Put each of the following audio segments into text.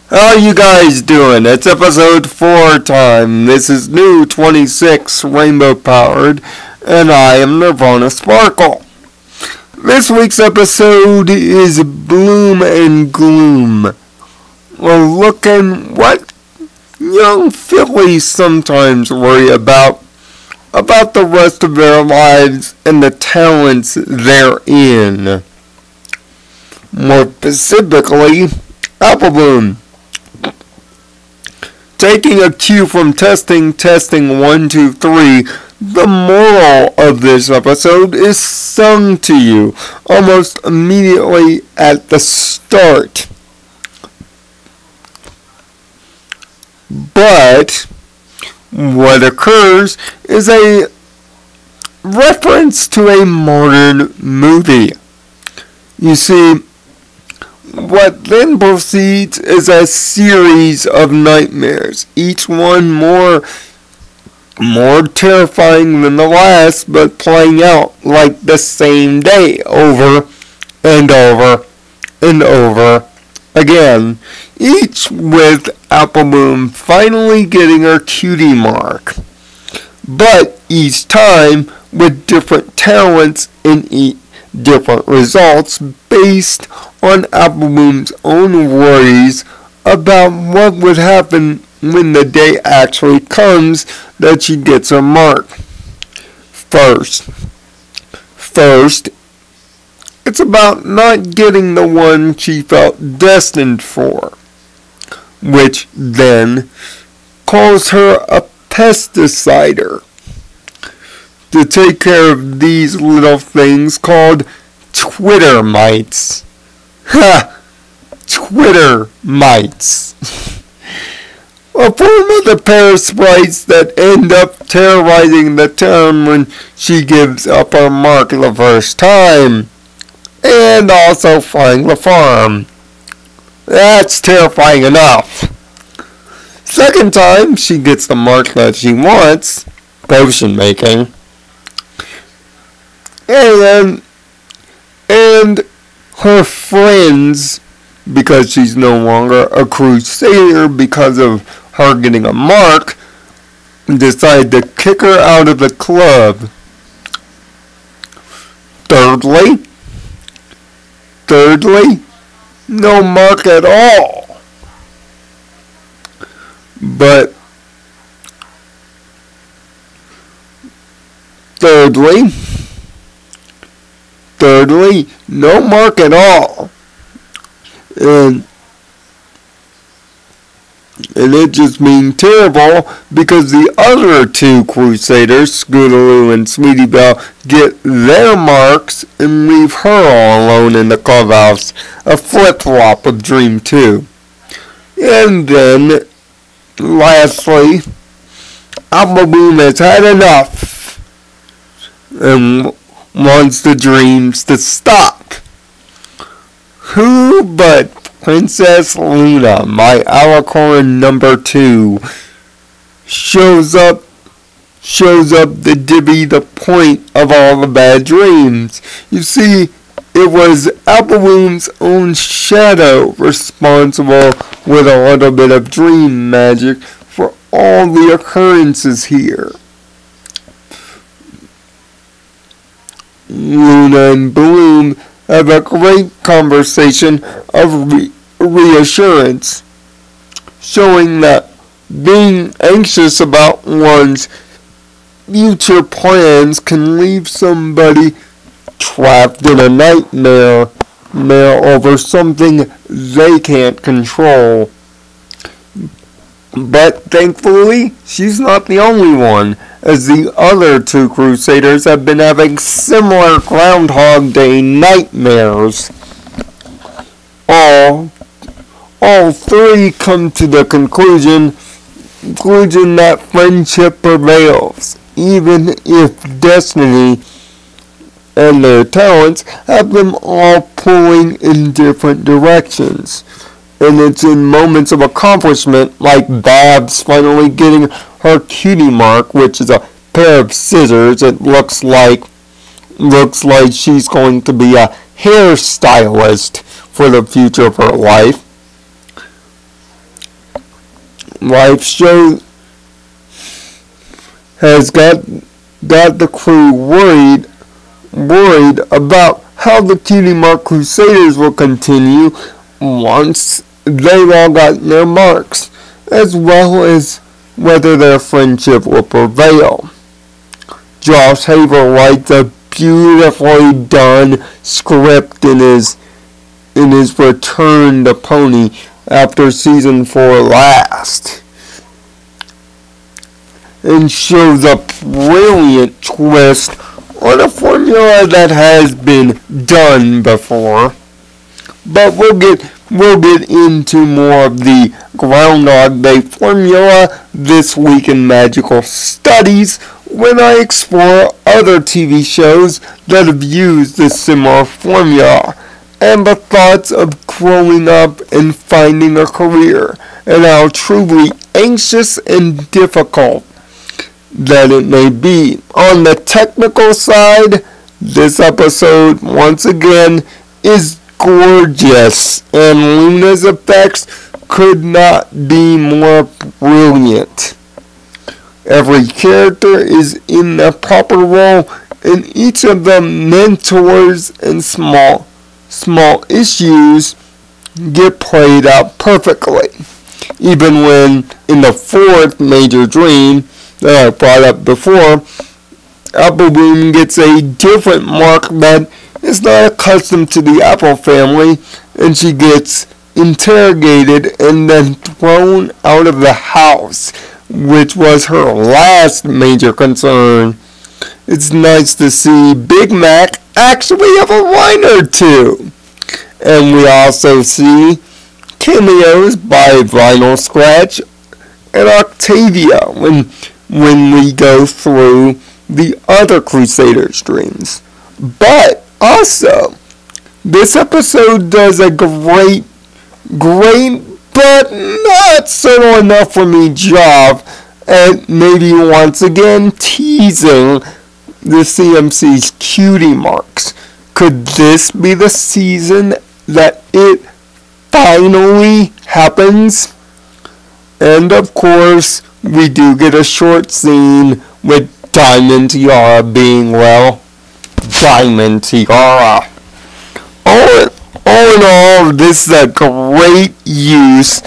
How you guys doing? It's episode 4 time. This is new 26 Rainbow Powered, and I am Nirvana Sparkle. This week's episode is Bloom and Gloom. We're looking what young fillies sometimes worry about the rest of their lives and the talents they're in. More specifically, Applebloom. Taking a cue from testing 1, 2, 3, the moral of this episode is sung to you almost immediately at the start. But what occurs is a reference to a modern movie. You see, what then proceeds is a series of nightmares, each one more terrifying than the last, but playing out like the same day, over and over and over again, each with Applebloom finally getting her cutie mark, but each time with different talents and different results based on Applebloom's own worries about what would happen when the day actually comes that she gets her mark. First, it's about not getting the one she felt destined for, which then calls her a pesticider to take care of these little things called Twitter mites. Ha! Twitter mites. A form of the pair of sprites that end up terrorizing the town when she gives up her mark the first time, and also flying the farm. That's terrifying enough. Second time she gets the mark that she wants, potion making, and her friends, because she's no longer a crusader because of her getting a mark, decide to kick her out of the club. Thirdly, no mark at all. But thirdly, no mark at all. And it just means terrible because the other two crusaders, Scootaloo and Sweetie Belle, get their marks and leave her all alone in the clubhouse, a flip-flop of Dream 2. And then, lastly, Applebloom has had enough and wants the dreams to stop. Who but Princess Luna, my Alicorn number 2, shows up to be the point of all the bad dreams. You see, it was Applebloom's own shadow responsible with a little bit of dream magic for all the occurrences here. Luna and Bloom have a great conversation of reassurance, showing that being anxious about one's future plans can leave somebody trapped in a nightmare over something they can't control. But thankfully, she's not the only one, as the other two crusaders have been having similar Groundhog Day nightmares. All three come to the conclusion that friendship prevails, even if destiny and their talents have them all pulling in different directions. And it's in moments of accomplishment, like Babs finally getting her cutie mark, which is a pair of scissors. It looks like she's going to be a hairstylist for the future of her life. life show has got the crew worried about how the Cutie Mark Crusaders will continue once they've all gotten their marks, as well as whether their friendship will prevail. Josh Haver writes a beautifully done script in his return to Pony after season 4 last, and shows a brilliant twist on a formula that has been done before. But we'll get into more of the Groundhog Day formula this week in Magical Studies when I explore other TV shows that have used this similar formula, and the thoughts of growing up and finding a career, and how truly anxious and difficult that it may be. On the technical side, this episode once again is gorgeous, and Luna's effects could not be more brilliant. Every character is in their proper role, and each of the mentors and small issues get played out perfectly. Even when in the fourth major dream that I brought up before, Applebloom gets a different Mark that is not accustomed to the Apple family, and she gets interrogated and then thrown out of the house, which was her last major concern. It's nice to see Big Mac actually have a line or two. And we also see cameos by Vinyl Scratch and Octavia when we go through the other Crusaders dreams. But also, this episode does a great, but not subtle enough for me job at maybe once again teasing the CMC's cutie marks. Could this be the season that it finally happens? And of course, we do get a short scene with Diamond Tiara being, well, Diamond Tiara. All in all, this is a great use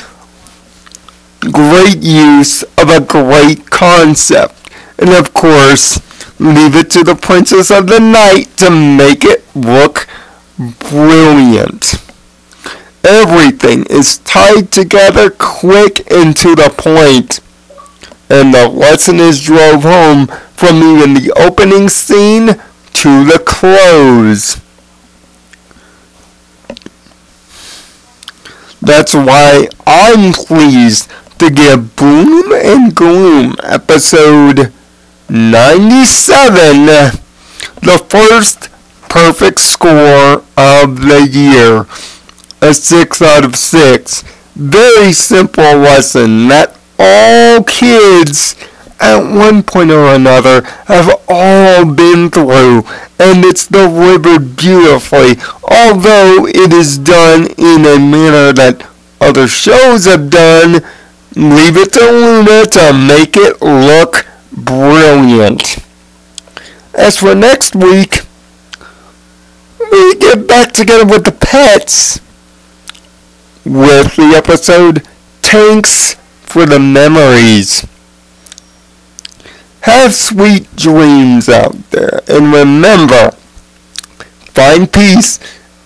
of a great concept. And of course, leave it to the Princess of the Night to make it look brilliant. Everything is tied together quick and to the point. And the lesson is drove home from even the opening scene to the close. That's why I'm pleased to give Boom and Gloom episode 97 the first perfect score of the year. A 6 out of 6. Very simple lesson that all kids at one point or another have all been through, and it's delivered beautifully, although it is done in a manner that other shows have done. Leave it to Luna to make it look brilliant. As for next week, we get back together with the pets with the episode Tanks for the Memories. Have sweet dreams out there, and remember, find peace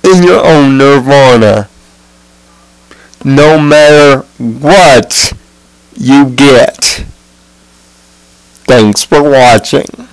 in your own nirvana, no matter what you get. Thanks for watching.